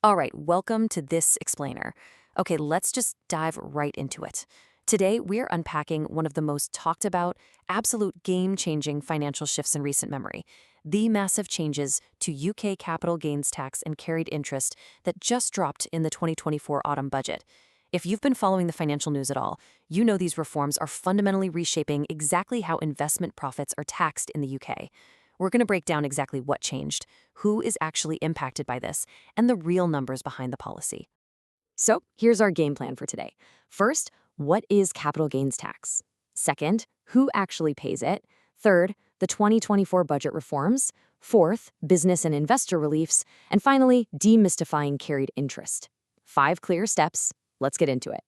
All right, welcome to this explainer. Okay, let's just dive right into it. Today, we're unpacking one of the most talked about, absolute game-changing financial shifts in recent memory, the massive changes to UK capital gains tax and carried interest that just dropped in the 2024 autumn budget. If you've been following the financial news at all, you know these reforms are fundamentally reshaping exactly how investment profits are taxed in the UK. We're going to break down exactly what changed, who is actually impacted by this, and the real numbers behind the policy. So here's our game plan for today. First, what is capital gains tax? Second, who actually pays it? Third, the 2024 budget reforms. Fourth, business and investor reliefs. And finally, demystifying carried interest. 5 clear steps. Let's get into it.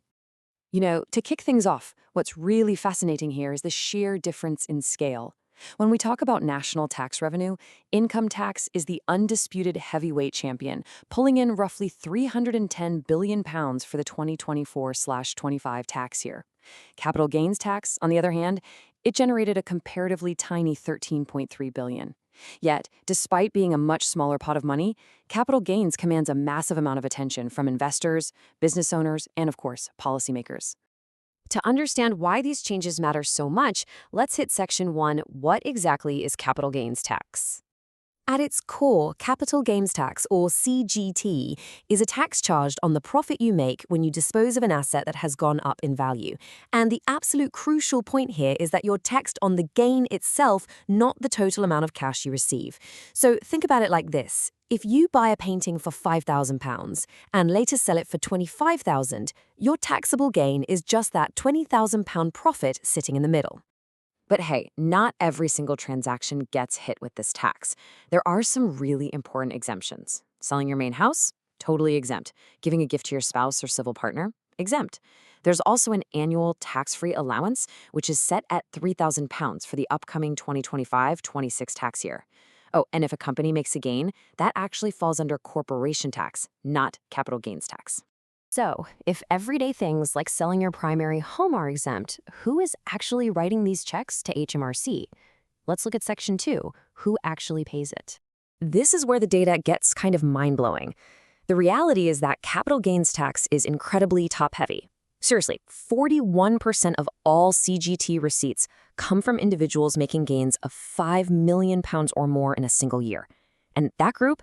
To kick things off, what's really fascinating here is the sheer difference in scale. When we talk about national tax revenue, income tax is the undisputed heavyweight champion, pulling in roughly £310 billion for the 2024/25 tax year. Capital gains tax, on the other hand, it generated a comparatively tiny £13.3 billion. Yet, despite being a much smaller pot of money, capital gains commands a massive amount of attention from investors, business owners, and of course, policymakers. To understand why these changes matter so much, let's hit Section 1, what exactly is capital gains tax? At its core, capital gains tax, or CGT, is a tax charged on the profit you make when you dispose of an asset that has gone up in value. And the absolute crucial point here is that you're taxed on the gain itself, not the total amount of cash you receive. So think about it like this. If you buy a painting for £5,000 and later sell it for £25,000, your taxable gain is just that £20,000 profit sitting in the middle. But hey, not every single transaction gets hit with this tax. There are some really important exemptions. Selling your main house? Totally exempt. Giving a gift to your spouse or civil partner? Exempt. There's also an annual tax-free allowance, which is set at £3,000 for the upcoming 2025-26 tax year. Oh, and if a company makes a gain, that actually falls under corporation tax, not capital gains tax. So, if everyday things like selling your primary home are exempt, who is actually writing these checks to HMRC? Let's look at Section 2, who actually pays it. This is where the data gets kind of mind-blowing. The reality is that capital gains tax is incredibly top-heavy. Seriously, 41% of all CGT receipts come from individuals making gains of £5 million or more in a single year. And that group?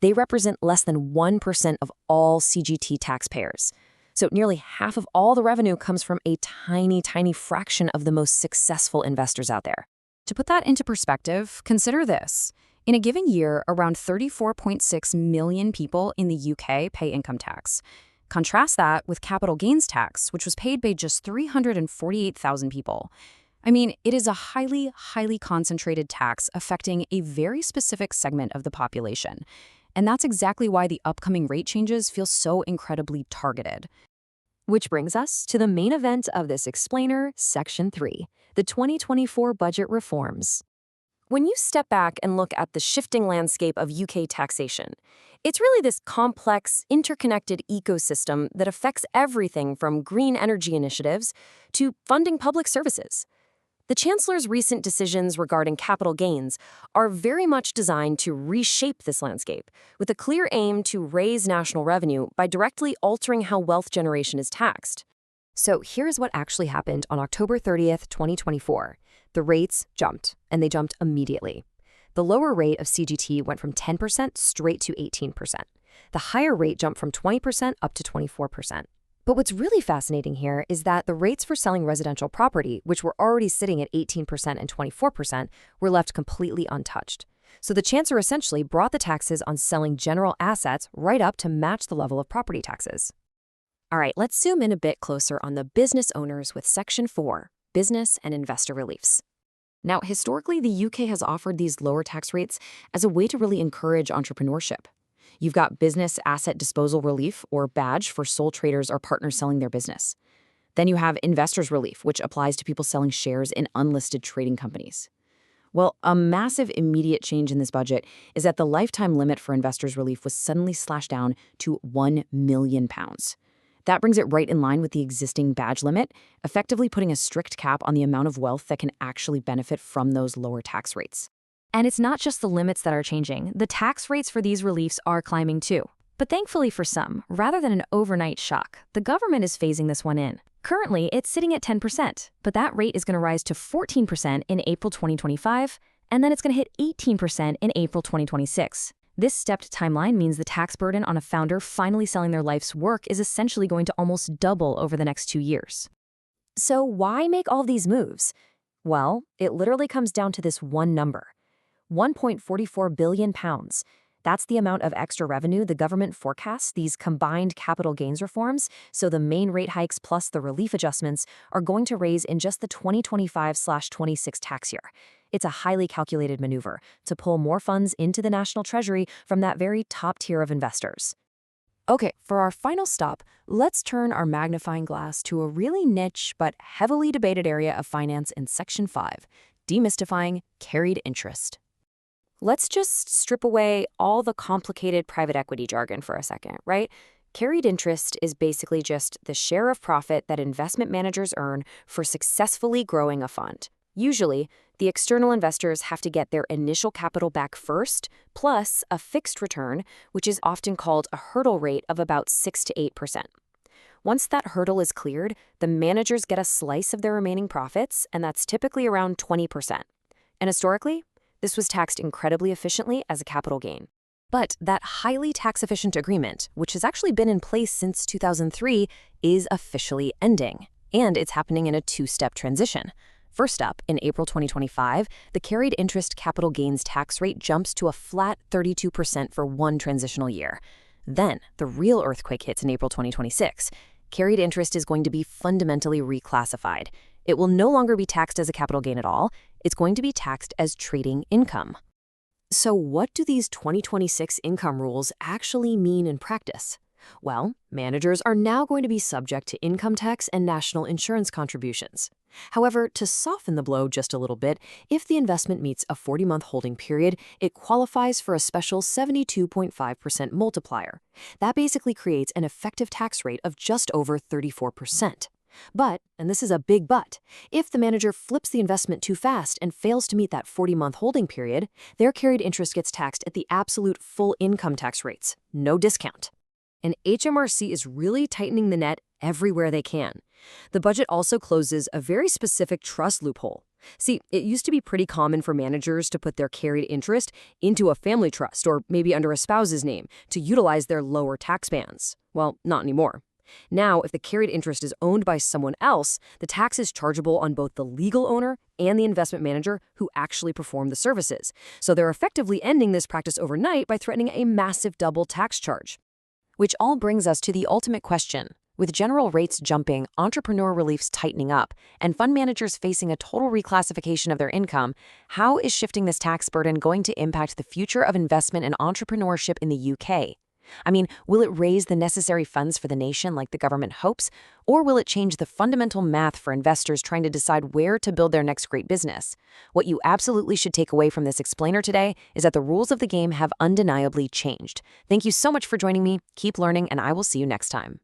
They represent less than 1% of all CGT taxpayers. So nearly half of all the revenue comes from a tiny, tiny fraction of the most successful investors out there. To put that into perspective, consider this. In a given year, around 34.6 million people in the UK pay income tax. Contrast that with capital gains tax, which was paid by just 348,000 people. I mean, it is a highly, highly concentrated tax affecting a very specific segment of the population. And that's exactly why the upcoming rate changes feel so incredibly targeted. Which brings us to the main event of this explainer, Section 3, the 2024 budget reforms. When you step back and look at the shifting landscape of UK taxation, it's really this complex, interconnected ecosystem that affects everything from green energy initiatives to funding public services. The Chancellor's recent decisions regarding capital gains are very much designed to reshape this landscape, with a clear aim to raise national revenue by directly altering how wealth generation is taxed. So here's what actually happened on October 30th, 2024. The rates jumped, and they jumped immediately. The lower rate of CGT went from 10% straight to 18%. The higher rate jumped from 20% up to 24%. But what's really fascinating here is that the rates for selling residential property, which were already sitting at 18% and 24%, were left completely untouched. So the Chancellor essentially brought the taxes on selling general assets right up to match the level of property taxes. All right, let's zoom in a bit closer on the business owners with Section 4, business and investor reliefs. Now, historically, the UK has offered these lower tax rates as a way to really encourage entrepreneurship. You've got business asset disposal relief, or badge, for sole traders or partners selling their business. Then you have investors relief, which applies to people selling shares in unlisted trading companies. Well, a massive immediate change in this budget is that the lifetime limit for investors relief was suddenly slashed down to £1 million. That brings it right in line with the existing badge limit, effectively putting a strict cap on the amount of wealth that can actually benefit from those lower tax rates. And it's not just the limits that are changing. The tax rates for these reliefs are climbing too. But thankfully for some, rather than an overnight shock, the government is phasing this one in. Currently, it's sitting at 10%, but that rate is going to rise to 14% in April 2025, and then it's going to hit 18% in April 2026. This stepped timeline means the tax burden on a founder finally selling their life's work is essentially going to almost double over the next 2 years. So why make all these moves? Well, it literally comes down to this one number, £1.44 billion. That's the amount of extra revenue the government forecasts these combined capital gains reforms, so the main rate hikes plus the relief adjustments, are going to raise in just the 2025/26 tax year. It's a highly calculated maneuver to pull more funds into the national treasury from that very top tier of investors. Okay, for our final stop, let's turn our magnifying glass to a really niche but heavily debated area of finance in Section 5, demystifying carried interest. Let's just strip away all the complicated private equity jargon for a second, right? Carried interest is basically just the share of profit that investment managers earn for successfully growing a fund. Usually, the external investors have to get their initial capital back first, plus a fixed return, which is often called a hurdle rate of about 6 to 8%. Once that hurdle is cleared, the managers get a slice of their remaining profits, and that's typically around 20%. And historically, this was taxed incredibly efficiently as a capital gain. But that highly tax-efficient agreement, which has actually been in place since 2003, is officially ending. And it's happening in a two-step transition. First up, in April 2025, the carried interest capital gains tax rate jumps to a flat 32% for one transitional year. Then, the real earthquake hits in April 2026. Carried interest is going to be fundamentally reclassified. It will no longer be taxed as a capital gain at all. It's going to be taxed as trading income. So what do these 2026 income rules actually mean in practice? Well, managers are now going to be subject to income tax and national insurance contributions. However, to soften the blow just a little bit, if the investment meets a 40-month holding period, it qualifies for a special 72.5% multiplier. That basically creates an effective tax rate of just over 34%. But, and this is a big but, if the manager flips the investment too fast and fails to meet that 40-month holding period, their carried interest gets taxed at the absolute full income tax rates, no discount. And HMRC is really tightening the net everywhere they can. The budget also closes a very specific trust loophole. See, it used to be pretty common for managers to put their carried interest into a family trust or maybe under a spouse's name to utilize their lower tax bands. Well, not anymore. Now, if the carried interest is owned by someone else, the tax is chargeable on both the legal owner and the investment manager who actually performed the services. So they're effectively ending this practice overnight by threatening a massive double tax charge. Which all brings us to the ultimate question. With general rates jumping, entrepreneur reliefs tightening up, and fund managers facing a total reclassification of their income, how is shifting this tax burden going to impact the future of investment and entrepreneurship in the UK? I mean, will it raise the necessary funds for the nation like the government hopes, or will it change the fundamental math for investors trying to decide where to build their next great business? What you absolutely should take away from this explainer today is that the rules of the game have undeniably changed. Thank you so much for joining me. Keep learning, and I will see you next time.